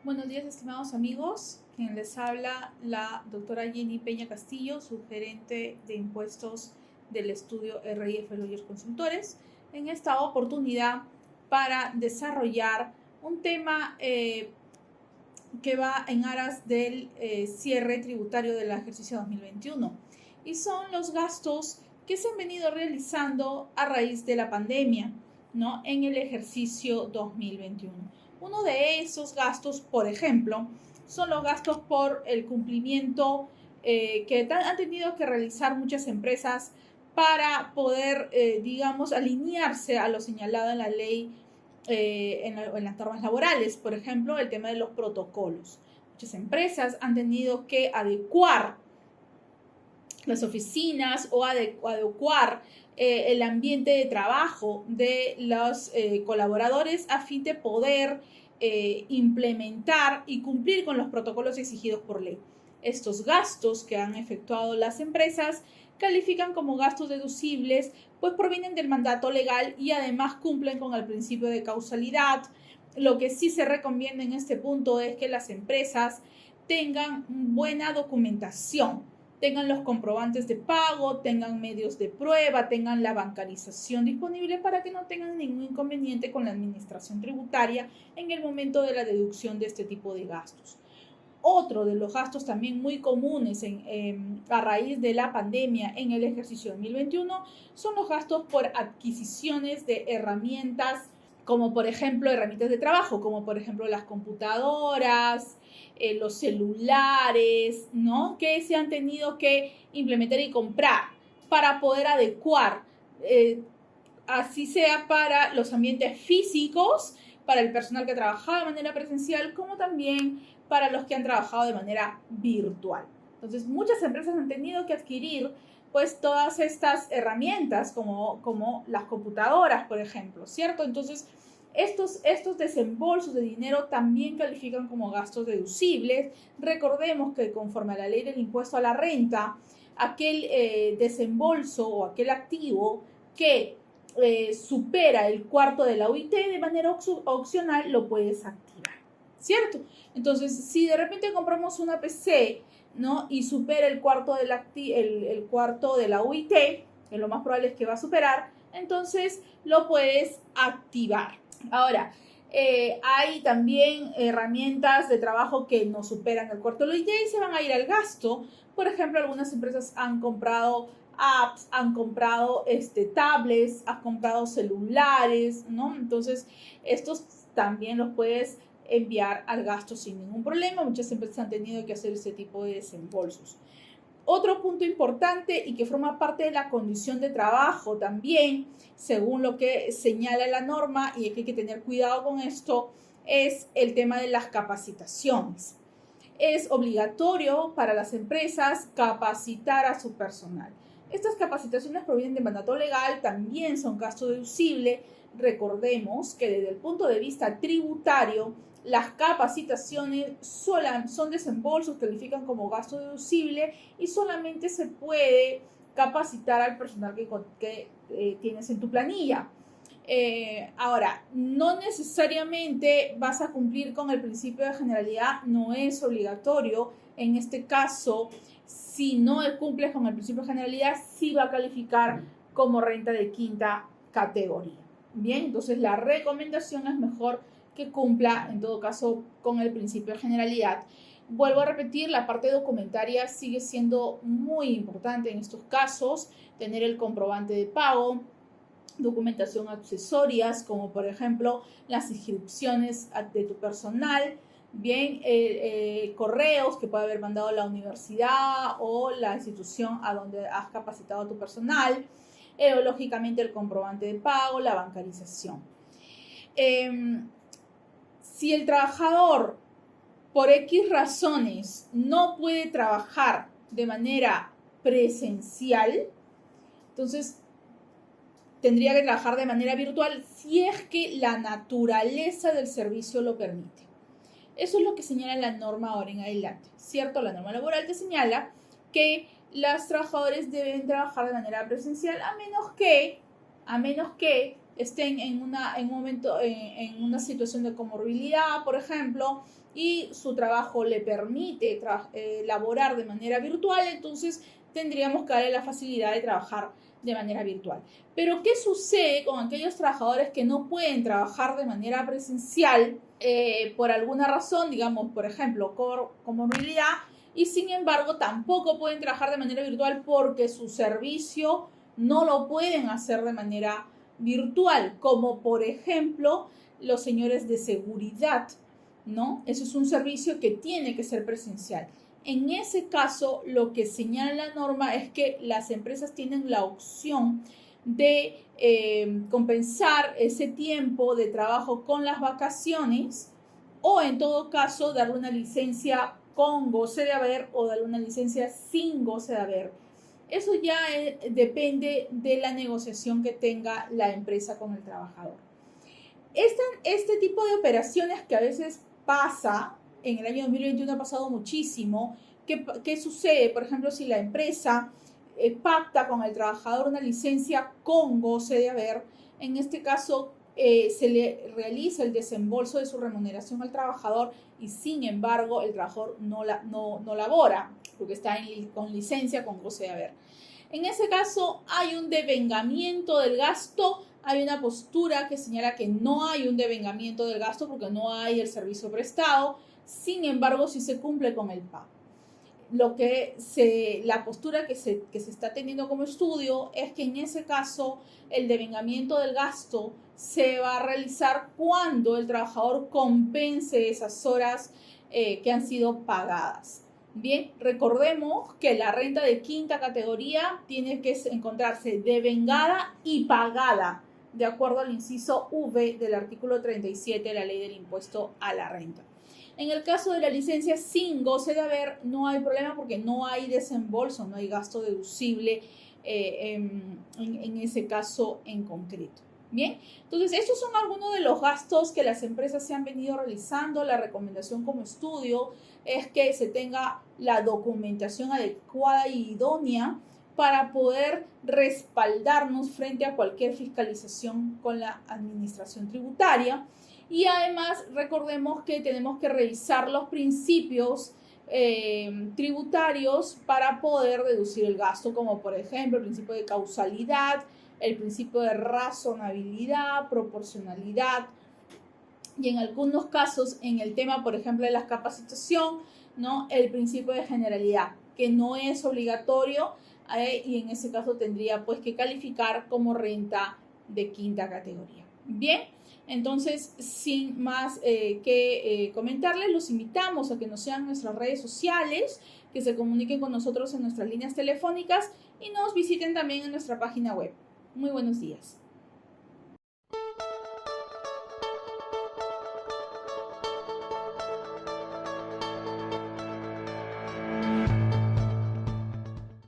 Buenos días, estimados amigos. Quien les habla, la doctora Jenny Peña Castillo, subgerente de impuestos del estudio RIF Lawyers Consultores, en esta oportunidad para desarrollar un tema que va en aras del cierre tributario del ejercicio 2021, y son los gastos que se han venido realizando a raíz de la pandemia, ¿no?, en el ejercicio 2021. Uno de esos gastos, por ejemplo, son los gastos por el cumplimiento que han tenido que realizar muchas empresas para poder, alinearse a lo señalado en la ley, en las normas laborales. Por ejemplo, el tema de los protocolos. Muchas empresas han tenido que adecuar las oficinas o adecuar el ambiente de trabajo de los colaboradores a fin de poder implementar y cumplir con los protocolos exigidos por ley. Estos gastos que han efectuado las empresas califican como gastos deducibles, pues provienen del mandato legal y además cumplen con el principio de causalidad. Lo que sí se recomienda en este punto es que las empresas tengan buena documentación, tengan los comprobantes de pago, tengan medios de prueba, tengan la bancarización disponible para que no tengan ningún inconveniente con la administración tributaria en el momento de la deducción de este tipo de gastos. Otro de los gastos también muy comunes a raíz de la pandemia en el ejercicio 2021 son los gastos por adquisiciones de herramientas, como por ejemplo herramientas de trabajo, como por ejemplo las computadoras, los celulares, ¿no?, que se han tenido que implementar y comprar para poder adecuar, así sea para los ambientes físicos, para el personal que ha trabajado de manera presencial, como también para los que han trabajado de manera virtual. Entonces, muchas empresas han tenido que adquirir pues todas estas herramientas como las computadoras, por ejemplo, ¿cierto? Entonces, estos desembolsos de dinero también califican como gastos deducibles. Recordemos que conforme a la ley del impuesto a la renta, aquel desembolso o aquel activo que supera el cuarto de la UIT de manera opcional lo puedes activar, ¿cierto? Entonces, si de repente compramos una PC, ¿no?, y supera el cuarto de la UIT, que lo más probable es que va a superar, entonces lo puedes activar. Ahora, hay también herramientas de trabajo que no superan el cuarto de la UIT y se van a ir al gasto. Por ejemplo, algunas empresas han comprado apps, han comprado tablets, han comprado celulares, ¿no? Entonces, estos también los puedes enviar al gasto sin ningún problema. Muchas empresas han tenido que hacer ese tipo de desembolsos. Otro punto importante y que forma parte de la condición de trabajo también, según lo que señala la norma, y hay que tener cuidado con esto, es el tema de las capacitaciones. Es obligatorio para las empresas capacitar a su personal. Estas capacitaciones provienen de mandato legal, también son gasto deducible. Recordemos que desde el punto de vista tributario, las capacitaciones son desembolsos, califican como gasto deducible y solamente se puede capacitar al personal que tienes en tu planilla. Ahora, no necesariamente vas a cumplir con el principio de generalidad, no es obligatorio. En este caso, si no cumples con el principio de generalidad, sí va a calificar como renta de quinta categoría. Bien, entonces la recomendación es mejor que cumpla, en todo caso, con el principio de generalidad. Vuelvo a repetir, la parte documentaria sigue siendo muy importante en estos casos, tener el comprobante de pago, documentación accesorias, como por ejemplo las inscripciones de tu personal, bien, correos que puede haber mandado la universidad o la institución a donde has capacitado a tu personal, lógicamente el comprobante de pago, la bancarización. Si el trabajador por X razones no puede trabajar de manera presencial, entonces tendría que trabajar de manera virtual si es que la naturaleza del servicio lo permite. Eso es lo que señala la norma ahora en adelante, ¿cierto? La norma laboral te señala que los trabajadores deben trabajar de manera presencial a menos que estén en una situación de comorbilidad, por ejemplo, y su trabajo le permite laborar de manera virtual, entonces tendríamos que darle la facilidad de trabajar de manera virtual. Pero ¿qué sucede con aquellos trabajadores que no pueden trabajar de manera presencial por alguna razón, digamos, por ejemplo, comorbilidad, y sin embargo tampoco pueden trabajar de manera virtual porque su servicio no lo pueden hacer de manera virtual, como por ejemplo los señores de seguridad, ¿no? Eso es un servicio que tiene que ser presencial. En ese caso, lo que señala la norma es que las empresas tienen la opción de compensar ese tiempo de trabajo con las vacaciones o en todo caso darle una licencia con goce de haber o darle una licencia sin goce de haber. Eso ya depende de la negociación que tenga la empresa con el trabajador. Este tipo de operaciones que a veces pasa, en el año 2021 ha pasado muchísimo. ¿Qué sucede? Por ejemplo, si la empresa pacta con el trabajador una licencia con goce de haber, en este caso se le realiza el desembolso de su remuneración al trabajador y sin embargo el trabajador no labora porque está con licencia con goce de haber. En ese caso hay un devengamiento del gasto. Hay una postura que señala que no hay un devengamiento del gasto porque no hay el servicio prestado, sin embargo, sí se cumple con el pago. La postura que se está teniendo como estudio es que en ese caso el devengamiento del gasto se va a realizar cuando el trabajador compense esas horas que han sido pagadas. Bien, recordemos que la renta de quinta categoría tiene que encontrarse devengada y pagada, de acuerdo al inciso V del artículo 37 de la Ley del Impuesto a la Renta. En el caso de la licencia sin goce de haber, no hay problema porque no hay desembolso, no hay gasto deducible en ese caso en concreto. Bien, entonces estos son algunos de los gastos que las empresas se han venido realizando. La recomendación como estudio es que se tenga la documentación adecuada y idónea para poder respaldarnos frente a cualquier fiscalización con la administración tributaria. Y además recordemos que tenemos que revisar los principios tributarios para poder deducir el gasto, como por ejemplo el principio de causalidad, el principio de razonabilidad, proporcionalidad, y en algunos casos, en el tema, por ejemplo, de la capacitación, ¿no? El principio de generalidad, que no es obligatorio y en ese caso tendría pues que calificar como renta de quinta categoría. Bien, entonces, sin más que comentarles, los invitamos a que nos sigan en nuestras redes sociales, que se comuniquen con nosotros en nuestras líneas telefónicas y nos visiten también en nuestra página web. Muy buenos días.